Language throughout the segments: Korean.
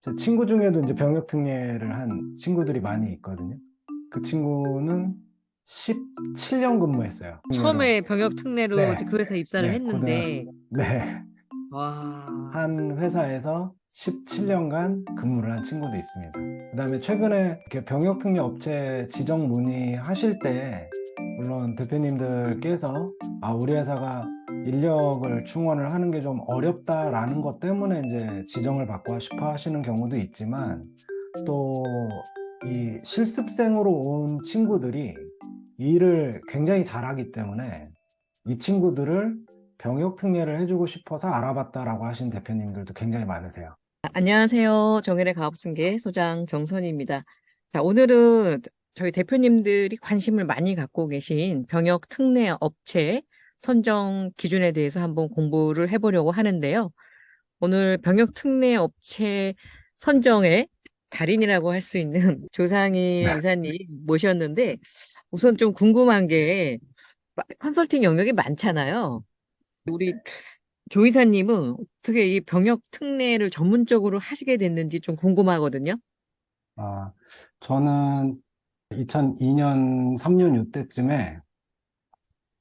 제 친구 중에도 이제 병역 특례를 한 친구들이 많이 있거든요. 그 친구는 17년 근무했어요. 특례로. 처음에 병역 특례로 이제 네, 그 회사 입사를 네, 했는데, 네. 와, 한 회사에서 17년간 근무를 한 친구도 있습니다. 그다음에 최근에 이렇게 병역 특례 업체 지정 문의하실 때, 물론 대표님들께서 우리 회사가 인력을 충원을 하는 게 좀 어렵다라는 것 때문에 이제 지정을 받고 싶어 하시는 경우도 있지만, 또 이 실습생으로 온 친구들이 일을 굉장히 잘하기 때문에 이 친구들을 병역 특례를 해주고 싶어서 알아봤다라고 하신 대표님들도 굉장히 많으세요. 안녕하세요. 정일의 가업승계 소장 정선희입니다. 자, 오늘은 저희 대표님들이 관심을 많이 갖고 계신 병역 특례 업체 선정 기준에 대해서 한번 공부를 해보려고 하는데요. 오늘 병역 특례 업체 선정의 달인이라고 할 수 있는 조상일 이사님 모셨는데, 우선 좀 궁금한 게 컨설팅 영역이 많잖아요. 우리 조 이사님은 어떻게 이 병역 특례를 전문적으로 하시게 됐는지 좀 궁금하거든요. 아, 저는 2002년, 3년 이때쯤에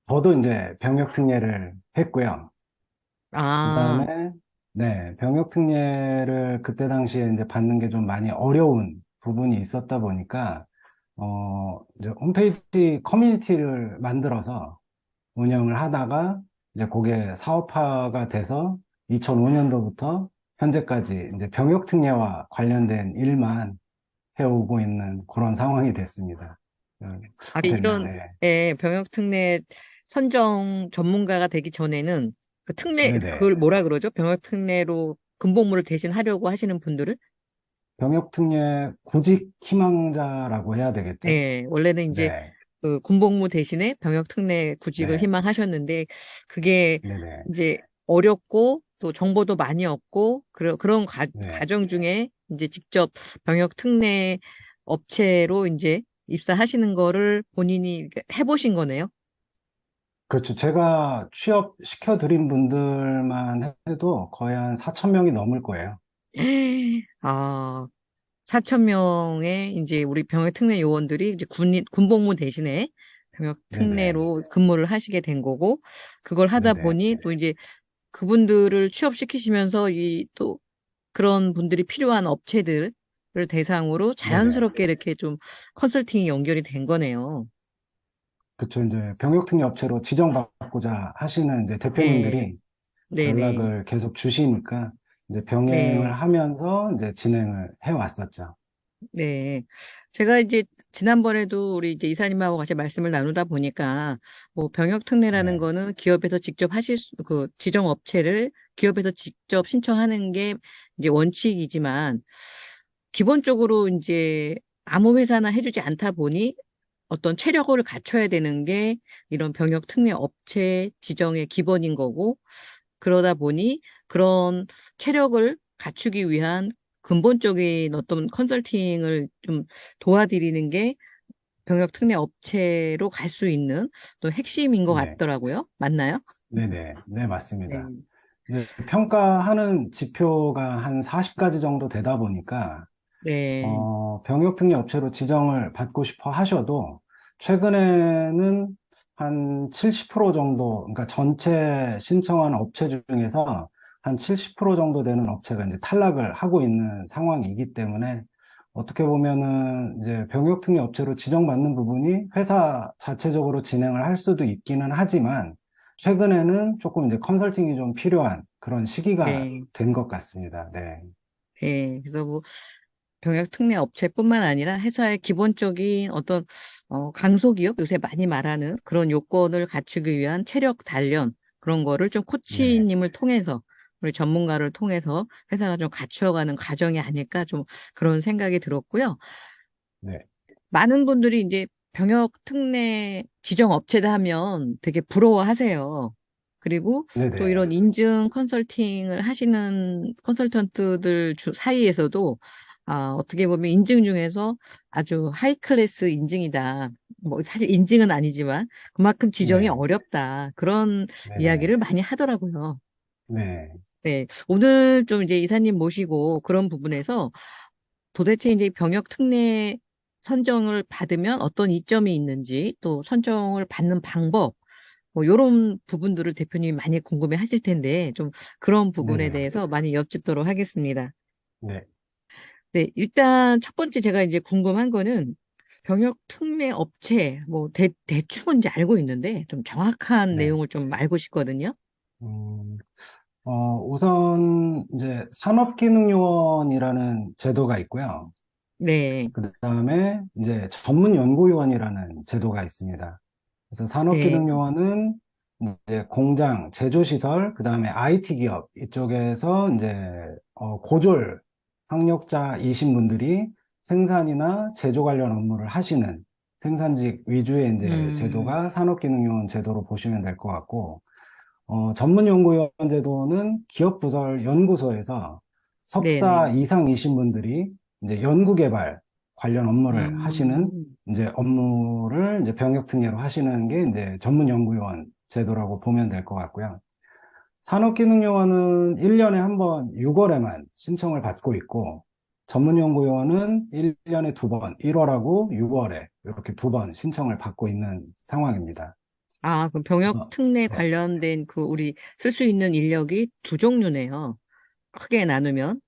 저도 이제 병역 특례를 했고요. 그 아, 다음에 네, 병역 특례를 그때 당시에 이제 받는 게 좀 많이 어려운 부분이 있었다 보니까 이제 홈페이지 커뮤니티를 만들어서 운영을 하다가 이제 그게 사업화가 돼서 2005년도부터 현재까지 이제 병역 특례와 관련된 일만 해오고 있는 그런 상황이 됐습니다. 됐나요? 이런 네. 병역 특례 선정 전문가가 되기 전에는 그 특례 네네. 그걸 뭐라 그러죠? 병역 특례로 군복무를 대신 하려고 하시는 분들을 병역 특례 구직 희망자라고 해야 되겠죠? 원래는 이제 네. 그 군복무 대신에 병역 특례 구직을 네. 희망하셨는데 그게 네네. 이제 어렵고 또 정보도 많이 없고 그런 네. 과정 중에 이제 직접 병역 특례 업체로 이제 입사하시는 거를 본인이 해보신 거네요. 그렇죠. 제가 취업시켜 드린 분들만 해도 거의 한 4천 명이 넘을 거예요. 아, 4천 명의 이제 우리 병역 특례 요원들이 이제 군복무 대신에 병역 네네. 특례로 근무를 하시게 된 거고, 그걸 하다 네네. 보니 또 이제 그분들을 취업시키시면서 이 또 그런 분들이 필요한 업체들을 대상으로 네네. 자연스럽게 이렇게 좀 컨설팅이 연결이 된 거네요. 그쵸. 이제 병역특례 업체로 지정받고자 하시는 이제 네, 대표님들이 네네, 연락을 계속 주시니까 이제 병행을 네, 하면서 이제 진행을 해 왔었죠. 네. 제가 이제 지난번에도 우리 이제 이사님하고 같이 말씀을 나누다 보니까 뭐 병역 특례라는 네. 거는 기업에서 직접 그 지정 업체를 기업에서 직접 신청하는 게 이제 원칙이지만 기본적으로 이제 아무 회사나 해주지 않다 보니 어떤 체력을 갖춰야 되는 게 이런 병역 특례 업체 지정의 기본인 거고, 그러다 보니 그런 체력을 갖추기 위한 근본적인 어떤 컨설팅을 좀 도와드리는 게 병역 특례 업체로 갈 수 있는 또 핵심인 것 네. 같더라고요. 맞나요? 네네. 네, 맞습니다. 네. 이제 평가하는 지표가 한 40가지 정도 되다 보니까 네. 병역특례 업체로 지정을 받고 싶어 하셔도 최근에는 한 70% 정도, 그러니까 전체 신청한 업체 중에서 한 70% 정도 되는 업체가 이제 탈락을 하고 있는 상황이기 때문에 어떻게 보면은 이제 병역특례 업체로 지정받는 부분이 회사 자체적으로 진행을 할 수도 있기는 하지만 최근에는 조금 이제 컨설팅이 좀 필요한 그런 시기가 네. 된 것 같습니다. 네. 네. 그래서 뭐 병역 특례 업체뿐만 아니라 회사의 기본적인 어떤 강소기업 요새 많이 말하는 그런 요건을 갖추기 위한 체력 단련 그런 거를 좀 네. 코치님을 통해서 우리 전문가를 통해서 회사가 좀 갖추어가는 과정이 아닐까 좀 그런 생각이 들었고요. 네. 많은 분들이 이제 병역 특례 지정 업체다 하면 되게 부러워하세요. 그리고 또 네네. 이런 인증 컨설팅을 하시는 컨설턴트들 사이에서도 어떻게 보면 인증 중에서 아주 하이 클래스 인증이다. 뭐 사실 인증은 아니지만 그만큼 지정이 네. 어렵다. 그런 네네. 이야기를 많이 하더라고요. 네. 네. 오늘 좀 이제 이사님 모시고 그런 부분에서 도대체 이제 병역 특례 선정을 받으면 어떤 이점이 있는지 또 선정을 받는 방법 뭐 이런 부분들을 대표님이 많이 궁금해 하실 텐데 좀 그런 부분에 네네. 대해서 많이 여쭙도록 하겠습니다. 네. 네, 일단 첫 번째 제가 이제 궁금한 거는 병역 특례 업체 뭐 대충은 이제 알고 있는데 좀 정확한 네. 내용을 좀 알고 싶거든요. 음, 우선 이제 산업기능요원이라는 제도가 있고요. 네, 그 다음에 이제 전문연구요원이라는 제도가 있습니다. 그래서 네, 산업기능요원은 이제 공장, 제조시설, 그 다음에 IT 기업 이쪽에서 이제 고졸 학력자이신 분들이 생산이나 제조 관련 업무를 하시는 생산직 위주의 이제 음, 제도가 산업기능요원 제도로 보시면 될 것 같고, 전문연구원 제도는 기업부설 연구소에서 석사 네네. 이상이신 분들이 이제 연구개발 관련 업무를 하시는 음, 이제 업무를 이제 병역특례로 하시는 게 이제 전문연구원 제도라고 보면 될 것 같고요. 산업기능요원은 1년에 한 번 6월에만 신청을 받고 있고, 전문연구요원은 1년에 두 번, 1월하고 6월에 이렇게 두 번 신청을 받고 있는 상황입니다. 아, 그 병역 그래서, 특례 네. 관련된 그 우리 쓸 수 있는 인력이 두 종류네요. 크게 나누면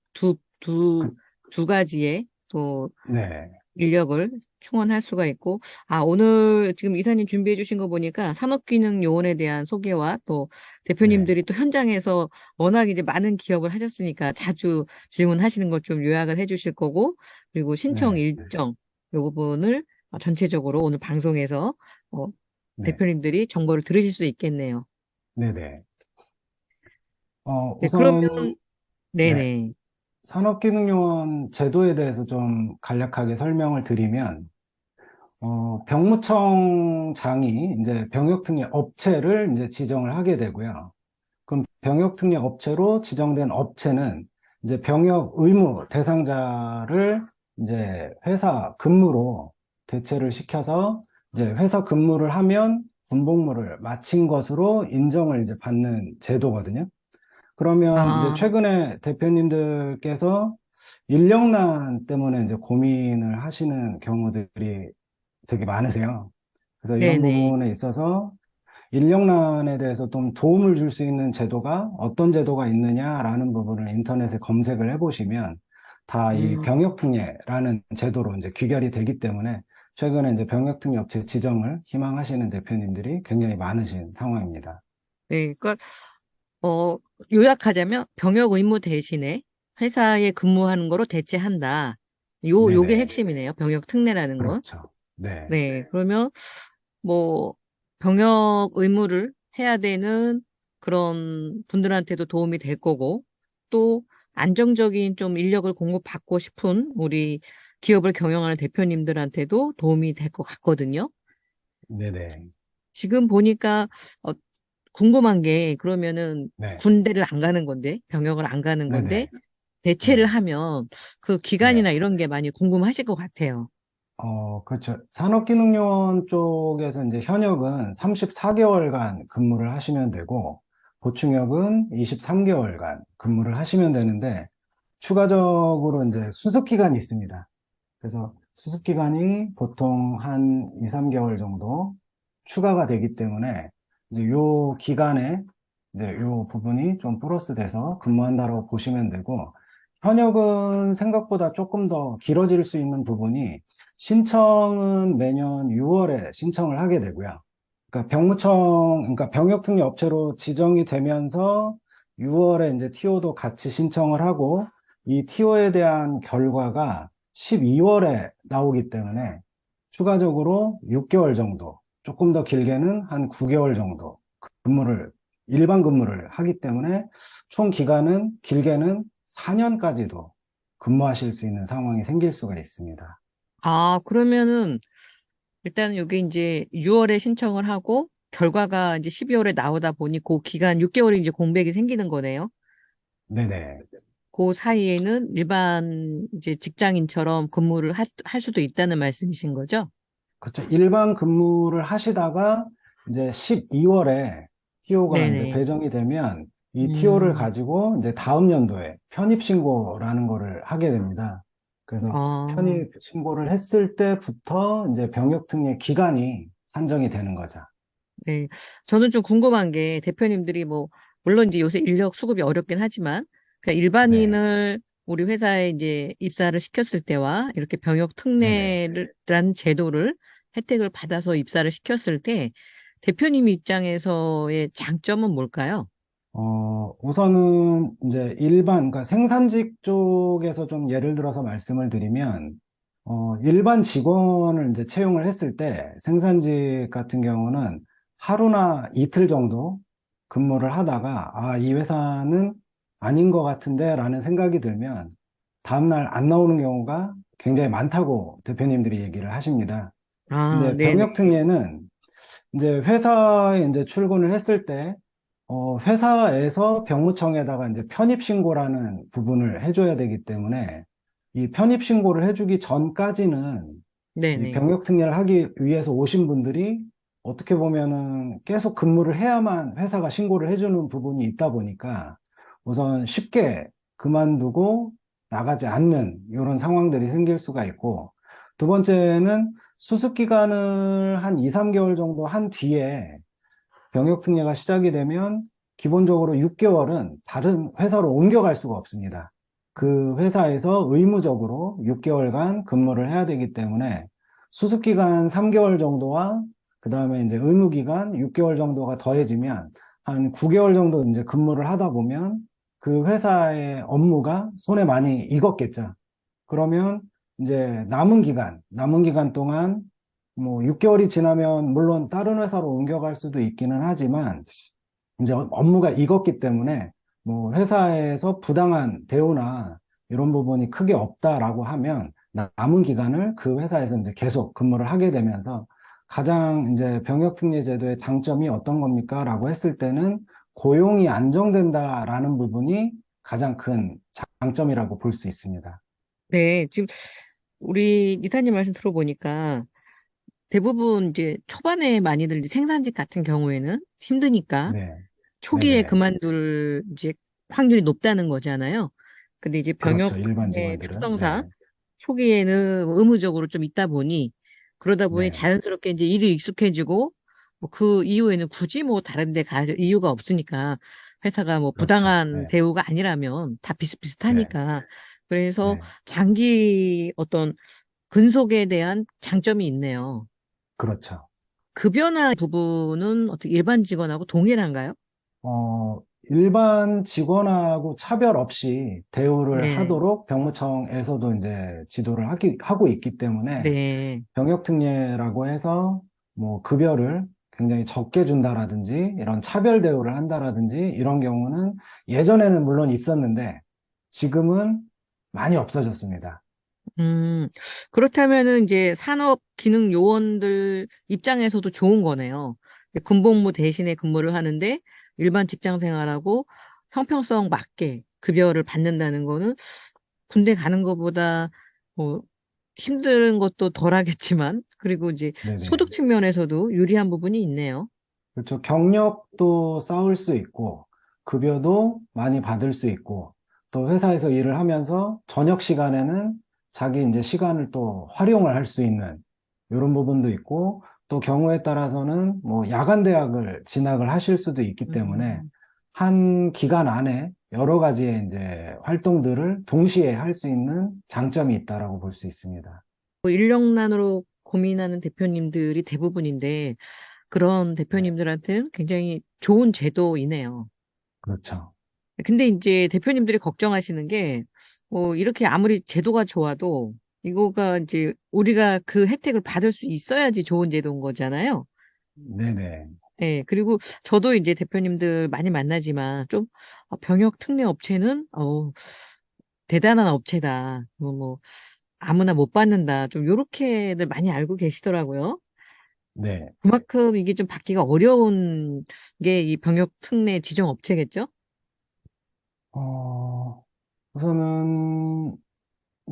그, 두 가지의 또 네. 인력을 충원할 수가 있고, 아, 오늘 지금 이사님 준비해 주신 거 보니까 산업기능 요원에 대한 소개와 또 네. 대표님들이 또 현장에서 워낙 이제 많은 기업을 하셨으니까 자주 질문하시는 것 좀 요약을 해 주실 거고, 그리고 신청 네. 일정, 요 부분을 전체적으로 오늘 방송에서 어, 네. 대표님들이 정보를 들으실 수 있겠네요. 네네. 네, 그러면, 우선, 네. 네네. 산업기능요원 제도에 대해서 좀 간략하게 설명을 드리면, 병무청장이 이제 병역특례 업체를 이제 지정을 하게 되고요. 그럼 병역특례 업체로 지정된 업체는 이제 병역 의무 대상자를 이제 회사 근무로 대체를 시켜서 이제 회사 근무를 하면 군복무를 마친 것으로 인정을 이제 받는 제도거든요. 그러면 이제 아, 최근에 대표님들께서 인력난 때문에 이제 고민을 하시는 경우들이 되게 많으세요. 그래서 이런 네네. 부분에 있어서 인력난에 대해서 좀 도움을 줄 수 있는 제도가 어떤 제도가 있느냐라는 부분을 인터넷에 검색을 해보시면 다 이 음, 병역특례라는 제도로 이제 귀결이 되기 때문에 최근에 이제 병역특례 업체 지정을 희망하시는 대표님들이 굉장히 많으신 상황입니다. 네. 그러니까 어, 요약하자면 병역 의무 대신에 회사에 근무하는 거로 대체한다. 요게 네네. 핵심이네요. 병역 특례라는 건. 그렇죠. 네. 네. 그러면 뭐 병역 의무를 해야 되는 그런 분들한테도 도움이 될 거고 또 안정적인 좀 인력을 공급받고 싶은 우리 기업을 경영하는 대표님들한테도 도움이 될 것 같거든요. 네네. 지금 보니까 어, 궁금한 게 그러면은 네. 군대를 안 가는 건데 병역을 안 가는 건데 네네. 대체를 네. 하면 그 네. 기간이나 이런 게 많이 궁금하실 것 같아요. 그렇죠. 산업기능요원 쪽에서 이제 현역은 34개월간 근무를 하시면 되고, 보충역은 23개월간 근무를 하시면 되는데, 추가적으로 이제 수습기간이 있습니다. 그래서 수습기간이 보통 한 2, 3개월 정도 추가가 되기 때문에, 이제 요 기간에 이제 요 부분이 좀 플러스 돼서 근무한다고 보시면 되고, 현역은 생각보다 조금 더 길어질 수 있는 부분이 신청은 매년 6월에 신청을 하게 되고요. 그러니까 그러니까 병역특례 업체로 지정이 되면서 6월에 이제 TO도 같이 신청을 하고 이 TO에 대한 결과가 12월에 나오기 때문에 추가적으로 6개월 정도, 조금 더 길게는 한 9개월 정도 근무를, 일반 근무를 하기 때문에 총 기간은 길게는 4년까지도 근무하실 수 있는 상황이 생길 수가 있습니다. 아, 그러면은 일단 여기 이제 6월에 신청을 하고 결과가 이제 12월에 나오다 보니 그 기간 6개월이 이제 공백이 생기는 거네요. 네네. 그 사이에는 일반 이제 직장인처럼 근무를 할 수도 있다는 말씀이신 거죠? 그렇죠. 일반 근무를 하시다가 이제 12월에 TO가 이제 네네. 배정이 되면 이 TO를 음, 가지고 이제 다음 연도에 편입신고라는 거를 하게 됩니다. 그래서 어, 편입신고를 했을 때부터 이제 병역특례 기간이 산정이 되는 거죠. 네. 저는 좀 궁금한 게 대표님들이 뭐, 물론 이제 요새 인력 수급이 어렵긴 하지만, 그냥 네. 일반인을 우리 회사에 이제 입사를 시켰을 때와 이렇게 병역 네네. 특례라는 제도를 혜택을 받아서 입사를 시켰을 때 대표님 입장에서의 장점은 뭘까요? 우선은 이제 그러니까 생산직 쪽에서 좀 예를 들어서 말씀을 드리면, 일반 직원을 이제 채용을 했을 때 생산직 같은 경우는 하루나 이틀 정도 근무를 하다가, 아, 이 회사는 아닌 것 같은데 라는 생각이 들면 다음날 안 나오는 경우가 굉장히 많다고 대표님들이 얘기를 하십니다. 아, 근데 네네. 병역특례는 이제 회사에 이제 출근을 했을 때, 회사에서 병무청에다가 이제 편입신고라는 부분을 해줘야 되기 때문에, 이 편입신고를 해주기 전까지는 이 네네. 병역특례를 하기 위해서 오신 분들이 어떻게 보면은 계속 근무를 해야만 회사가 신고를 해주는 부분이 있다 보니까 우선 쉽게 그만두고 나가지 않는 이런 상황들이 생길 수가 있고, 두 번째는 수습 기간을 한 2, 3개월 정도 한 뒤에 병역특례가 시작이 되면 기본적으로 6개월은 다른 회사로 옮겨갈 수가 없습니다. 그 회사에서 의무적으로 6개월간 근무를 해야 되기 때문에 수습기간 3개월 정도와 그 다음에 이제 의무기간 6개월 정도가 더해지면 한 9개월 정도 이제 근무를 하다 보면 그 회사의 업무가 손에 많이 익었겠죠. 그러면 이제 남은 기간 동안 뭐 6개월이 지나면 물론 다른 회사로 옮겨갈 수도 있기는 하지만 이제 업무가 익었기 때문에 뭐 회사에서 부당한 대우나 이런 부분이 크게 없다라고 하면 남은 기간을 그 회사에서 이제 계속 근무를 하게 되면서 가장 이제 병역특례 제도의 장점이 어떤 겁니까? 라고 했을 때는 고용이 안정된다라는 부분이 가장 큰 장점이라고 볼 수 있습니다. 네, 지금 우리 이사님 말씀 들어보니까 대부분 이제 초반에 많이들 이제 생산직 같은 경우에는 힘드니까 네, 초기에 네네. 그만둘 이제 확률이 높다는 거잖아요. 근데 이제 그렇죠. 일반 병역의 직원들은. 특성상 네, 초기에는 의무적으로 좀 있다 보니 그러다 보니 네. 자연스럽게 이제 일이 익숙해지고 뭐 그 이후에는 굳이 뭐 다른 데 갈 이유가 없으니까 회사가 뭐 그렇죠. 부당한 네, 대우가 아니라면 다 네, 비슷비슷하니까 그래서 네. 장기 어떤 근속에 대한 장점이 있네요. 그렇죠. 급여나 부분은 어떻게 일반 직원하고 동일한가요? 일반 직원하고 차별 없이 대우를 네, 하도록 병무청에서도 이제 지도를 하고 있기 때문에 네. 병역특례라고 해서 뭐 급여를 굉장히 적게 준다라든지 이런 차별 대우를 한다라든지 이런 경우는 예전에는 물론 있었는데 지금은 많이 없어졌습니다. 음, 그렇다면은 이제 산업기능요원들 입장에서도 좋은 거네요. 군복무 대신에 근무를 하는데 일반 직장 생활하고 형평성 맞게 급여를 받는다는 거는 군대 가는 것보다 뭐 힘든 것도 덜 하겠지만 그리고 이제 네네. 소득 측면에서도 유리한 부분이 있네요. 그렇죠. 경력도 쌓을 수 있고, 급여도 많이 받을 수 있고, 또 회사에서 일을 하면서 저녁 시간에는 자기 이제 시간을 또 활용을 할 수 있는 이런 부분도 있고, 또 경우에 따라서는 뭐 야간 대학을 진학을 하실 수도 있기 때문에 음. 한 기간 안에 여러 가지의 이제 활동들을 동시에 할 수 있는 장점이 있다라고 볼 수 있습니다. 뭐 인력난으로 고민하는 대표님들이 대부분인데 그런 네, 대표님들한테는 굉장히 좋은 제도이네요. 그렇죠. 근데 이제 대표님들이 걱정하시는 게, 뭐, 이렇게 아무리 제도가 좋아도, 이거가 이제 우리가 그 혜택을 받을 수 있어야지 좋은 제도인 거잖아요. 네네. 예, 그리고 저도 이제 대표님들 많이 만나지만, 좀, 병역 특례 업체는, 대단한 업체다. 아무나 못 받는다. 좀, 요렇게들 많이 알고 계시더라고요. 네. 그만큼 이게 좀 받기가 어려운 게 이 병역 특례 지정 업체겠죠? 어, 우선은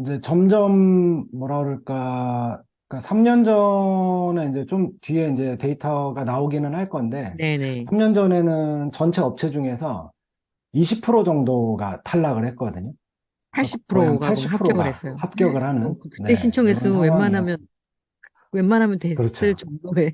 이제 점점 뭐라 그럴까, 그러니까 3년 전에 이제 좀 뒤에 이제 데이터가 나오기는 할 건데, 네네. 3년 전에는 전체 업체 중에서 20% 정도가 탈락을 했거든요. 거의 한 80%가 그럼 합격을 80%가 했어요. 합격을 하는, 그때 네, 이런 신청했으면 상황이었어요. 웬만하면 됐을 그렇죠. 정도의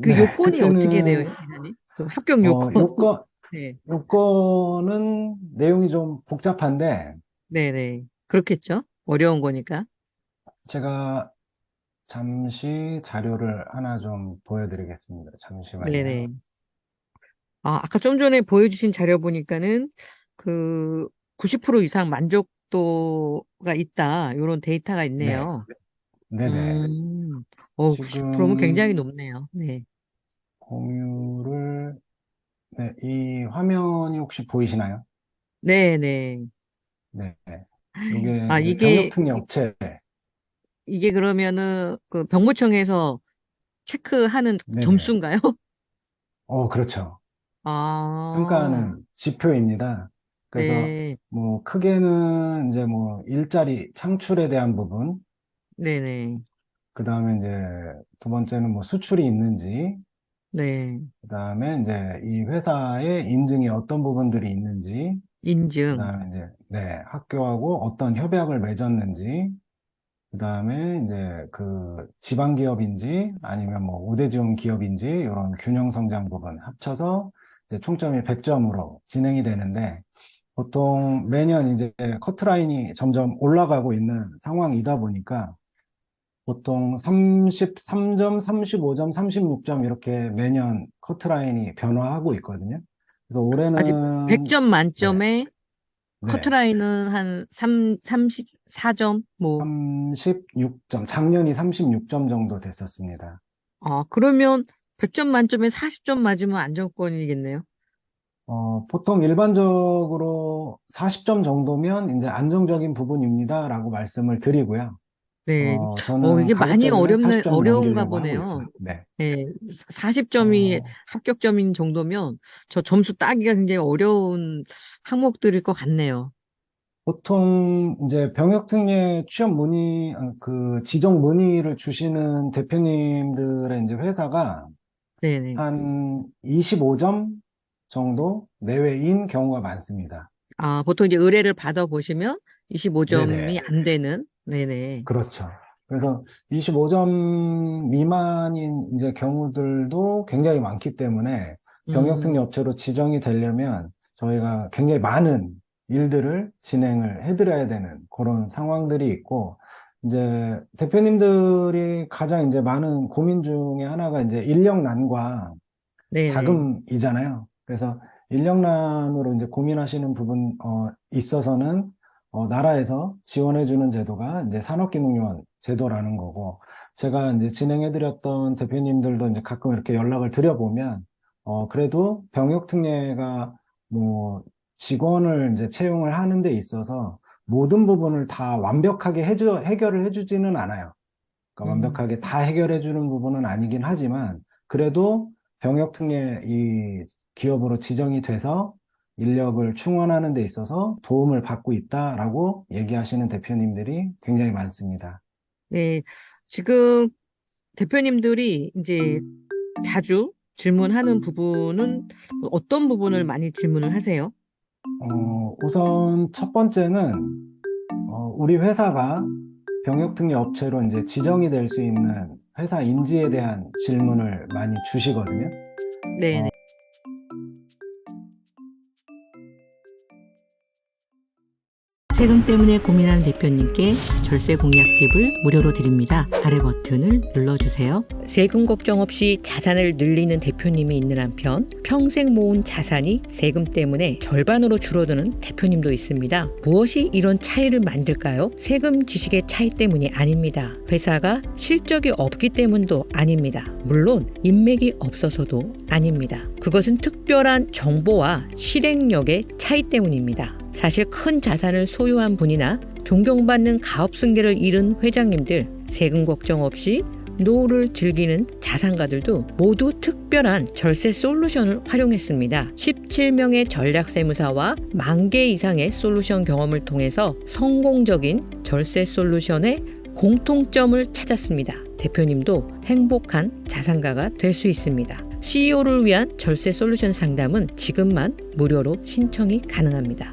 그 네, 요건이 어떻게 그때는, 돼요, 이사님? 그 합격 요건. 요건, 네. 요건은 내용이 좀 복잡한데, 네네. 그렇겠죠? 어려운 거니까. 제가 잠시 자료를 하나 좀 보여드리겠습니다. 잠시만요. 네네. 아, 아까 좀 전에 보여주신 자료 보니까는 그 90% 이상 만족도가 있다. 이런 데이터가 네, 있네요. 네네. 90%면 지금 굉장히 높네요. 네. 공유를, 네, 이 화면이 혹시 보이시나요? 네네. 네. 이게 아, 이제 병역특례 업체, 이게 그러면은 그 병무청에서 체크하는 네네. 점수인가요? 그렇죠. 아, 평가하는 지표입니다. 그래서 네. 뭐 크게는 이제 뭐 일자리 창출에 대한 부분, 네네. 그 다음에 이제 두 번째는 뭐 수출이 있는지, 네. 그 다음에 이제 이 회사의 인증이 어떤 부분들이 있는지, 그 인증. 다음에 이제 네, 학교하고 어떤 협약을 맺었는지, 그 다음에 이제 그 지방 기업인지 아니면 뭐 우대 지원 기업인지 이런 균형 성장 부분 합쳐서 이제 총점이 100점으로 진행이 되는데 보통 매년 이제 커트라인이 점점 올라가고 있는 상황이다 보니까 보통 33점, 35점, 36점 이렇게 매년 커트라인이 변화하고 있거든요. 그래서 아직 올해는 100점 네, 만점에 네. 커트라인은 한 34점, 뭐. 36점, 작년이 36점 정도 됐었습니다. 아, 그러면 100점 만점에 40점 맞으면 안정권이겠네요. 보통 일반적으로 40점 정도면 이제 안정적인 부분입니다라고 말씀을 드리고요. 네. 저는 이게 많이 가급적이면 40점 어려운가 넘기려고 하고 보네요. 있어요. 네. 네. 40점이 어, 합격점인 정도면 저 점수 따기가 굉장히 어려운 항목들일 것 같네요. 보통 이제 병역특례 취업 문의, 그 지정 문의를 주시는 대표님들의 이제 회사가 네네. 한 25점 정도 내외인 경우가 많습니다. 아, 보통 이제 의뢰를 받아보시면 25점이 네네. 안 되는, 네네. 그렇죠. 그래서 25점 미만인 이제 경우들도 굉장히 많기 때문에 병역특례 음, 업체로 지정이 되려면 저희가 굉장히 많은 일들을 진행을 해드려야 되는 그런 상황들이 있고, 이제 대표님들이 가장 이제 많은 고민 중에 하나가 이제 인력난과 네네. 자금이잖아요. 그래서 인력난으로 이제 고민하시는 부분, 있어서는, 나라에서 지원해주는 제도가 이제 산업기능요원 제도라는 거고, 제가 이제 진행해드렸던 대표님들도 이제 가끔 이렇게 연락을 드려보면, 그래도 병역특례가 뭐 직원을 이제 채용을 하는 데 있어서 모든 부분을 다 완벽하게 해결을 해주지는 않아요. 그러니까 음, 완벽하게 다 해결해 주는 부분은 아니긴 하지만 그래도 병역특례 이 기업으로 지정이 돼서 인력을 충원하는 데 있어서 도움을 받고 있다라고 얘기하시는 대표님들이 굉장히 많습니다. 네. 지금 대표님들이 이제 자주 질문하는 부분은 어떤 부분을 많이 질문을 하세요? 우선 첫 번째는 우리 회사가 병역특례 업체로 이제 지정이 될 수 있는 회사 인지에 대한 질문을 많이 주시거든요. 네네. 세금 때문에 고민하는 대표님께 절세 공약집을 무료로 드립니다. 아래 버튼을 눌러주세요. 세금 걱정 없이 자산을 늘리는 대표님이 있는 한편 평생 모은 자산이 세금 때문에 절반으로 줄어드는 대표님도 있습니다. 무엇이 이런 차이를 만들까요? 세금 지식의 차이 때문이 아닙니다. 회사가 실적이 없기 때문도 아닙니다. 물론 인맥이 없어서도 아닙니다. 그것은 특별한 정보와 실행력의 차이 때문입니다. 사실 큰 자산을 소유한 분이나 존경받는 가업 승계를 잃은 회장님들, 세금 걱정 없이 노후를 즐기는 자산가들도 모두 특별한 절세 솔루션을 활용했습니다. 17명의 전략세무사와 10,000개 이상의 솔루션 경험을 통해서 성공적인 절세 솔루션의 공통점을 찾았습니다. 대표님도 행복한 자산가가 될 수 있습니다. CEO를 위한 절세 솔루션 상담은 지금만 무료로 신청이 가능합니다.